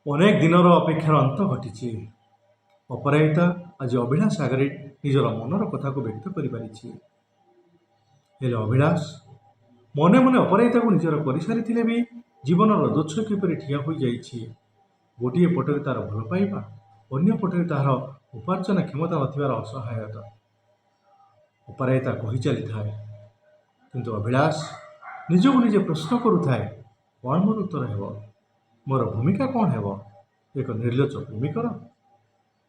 ଅନେକ ଦିନର ଅପେକ୍ଷାର ଅନ୍ତ ଘଟିଛି। ଅପରାଜିତା ଆଜି ଅଭିଳାଷ ଆଗରେ ନିଜର ମନର କଥାକୁ ବ୍ୟକ୍ତ କରିପାରିଛି। ହେଲେ ଅଭିଳାଷ ମନେ ମନେ ଅପରାଜିତାକୁ ନିଜର କରିସାରିଥିଲେ ବି ଜୀବନର ଦୋଷ କିପରି ଠିଆ ହୋଇଯାଇଛି। ଗୋଟିଏ ପଟରେ ତାର ଭଲ ପାଇବା, ଅନ୍ୟ ପଟରେ ତାହାର ଉପାର୍ଜନ କ୍ଷମତା ନଥିବାର ଅସହାୟତା। ଅପରାଜିତା କହି ଚାଲିଥାଏ, କିନ୍ତୁ ଅଭିଳାଷ ନିଜକୁ ନିଜେ ପ୍ରଶ୍ନ କରୁଥାଏ, କ'ଣ ମୋର ଉତ୍ତର ହେବ? ମୋର ଭୂମିକା କ'ଣ ହେବ? ଏକ ନିର୍ଲଜ୍ଜ ପ୍ରେମିକର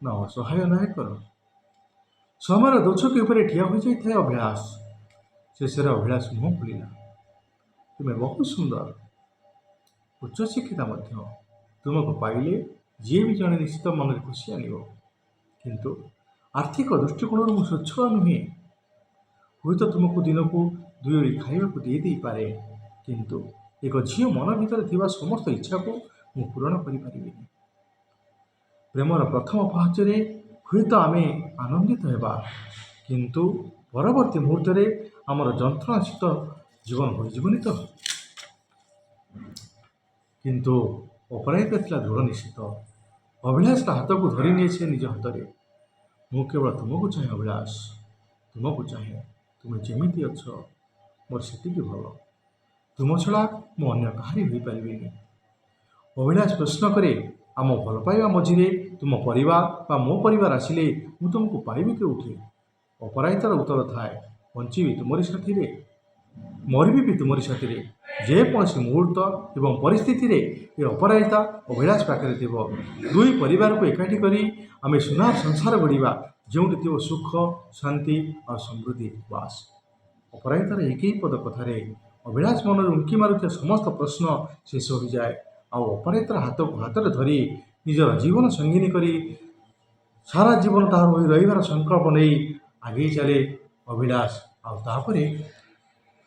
ନା ଅସହାୟ ନାୟକର? ସମୟର ଦୋଷକୁ ଉପରେ ଠିଆ ହୋଇଯାଇଥାଏ ଅଭିଳାଷ। ଶେଷରେ ଅଭିଳାଷ ମୁହଁ ଖୋଲିଲା। ତୁମେ ବହୁତ ସୁନ୍ଦର, ଉଚ୍ଚଶିକ୍ଷିତା ମଧ୍ୟ। ତୁମକୁ ପାଇଲେ ଯିଏ ବି ଜଣେ ନିଶ୍ଚିତ ମନରେ ଖୁସି ଆଣିବ। କିନ୍ତୁ ଆର୍ଥିକ ଦୃଷ୍ଟିକୋଣରୁ ମୁଁ ସ୍ୱଚ୍ଛଳ ନୁହେଁ। ହୁଏତ ତୁମକୁ ଦିନକୁ 2 ଓଳି ଖାଇବାକୁ ଦେଇପାରେ, କିନ୍ତୁ ଏକ ଝିଅ ମନ ଭିତରେ ଥିବା ସମସ୍ତ ଇଚ୍ଛାକୁ ମୁଁ ପୂରଣ କରିପାରିବିନି। ପ୍ରେମର ପ୍ରଥମ ପାହାଚରେ ହୁଏତ ଆମେ ଆନନ୍ଦିତ ହେବା, କିନ୍ତୁ ପରବର୍ତ୍ତୀ ମୁହୂର୍ତ୍ତରେ ଆମର ଯନ୍ତ୍ରଣାସିତ ଜୀବନ ହୋଇଯିବନି ତ? କିନ୍ତୁ ଅପରାଜିତା ଥିଲା ଦୃଢ଼ ନିଶ୍ଚିତ। ଅଭିଳାଷର ହାତକୁ ଧରି ନିଏ ସେ ନିଜ ହାତରେ। ମୁଁ କେବଳ ତୁମକୁ ଚାହେଁ ଅଭିଳାଷ, ତୁମକୁ ଚାହେଁ। ତୁମେ ଯେମିତି ଅଛ ମୋର ସେତିକି ଭଲ। ତୁମ ଛଡ଼ା ମୁଁ ଅନ୍ୟ କାହାରି ହୋଇପାରିବିନି। ଅଭିଳାଷ ପ୍ରଶ୍ନ କରେ, ଆମ ଭଲ ପାଇବା ମଝିରେ ତୁମ ପରିବାର ବା ମୋ ପରିବାର ଆସିଲେ ମୁଁ ତୁମକୁ ପାଇବି କେଉଁଠି? ଅପରାଜିତାର ଉତ୍ତର ଥାଏ, ବଞ୍ଚିବି ତୁମରି ସାଥିରେ, ମରିବି ବି ତୁମରି ସାଥିରେ। ଯେକୌଣସି ମୁହୂର୍ତ୍ତ ଏବଂ ପରିସ୍ଥିତିରେ ଏ ଅପରାଜିତା ଅଭିଳାଷ ପାଖରେ ଥିବ। ଦୁଇ ପରିବାରକୁ ଏକାଠି କରି ଆମେ ସୁନାର ସଂସାର ଗଢ଼ିବା, ଯେଉଁଠି ଥିବ ସୁଖ, ଶାନ୍ତି ଆଉ ସମୃଦ୍ଧି। ବାସ୍। ଅପରାଜିତାର ଏକହି ପଦ କଥାରେ ଅଭିଳାଷ ମନରେ ଉଙ୍କି ମାରୁଥିବା ସମସ୍ତ ପ୍ରଶ୍ନ ଶେଷ ହୋଇଯାଏ। ଆଉ ଅପରାଜିତାର ହାତକୁ ହାତରେ ଧରି ନିଜର ଜୀବନ ସଙ୍ଗିନୀ କରି ସାରା ଜୀବନ ତାହାର ହୋଇ ରହିବାର ସଂକଳ୍ପ ନେଇ ଆଗେଇ ଚାଲେ ଅଭିଳାଷ। ଆଉ ତାପରେ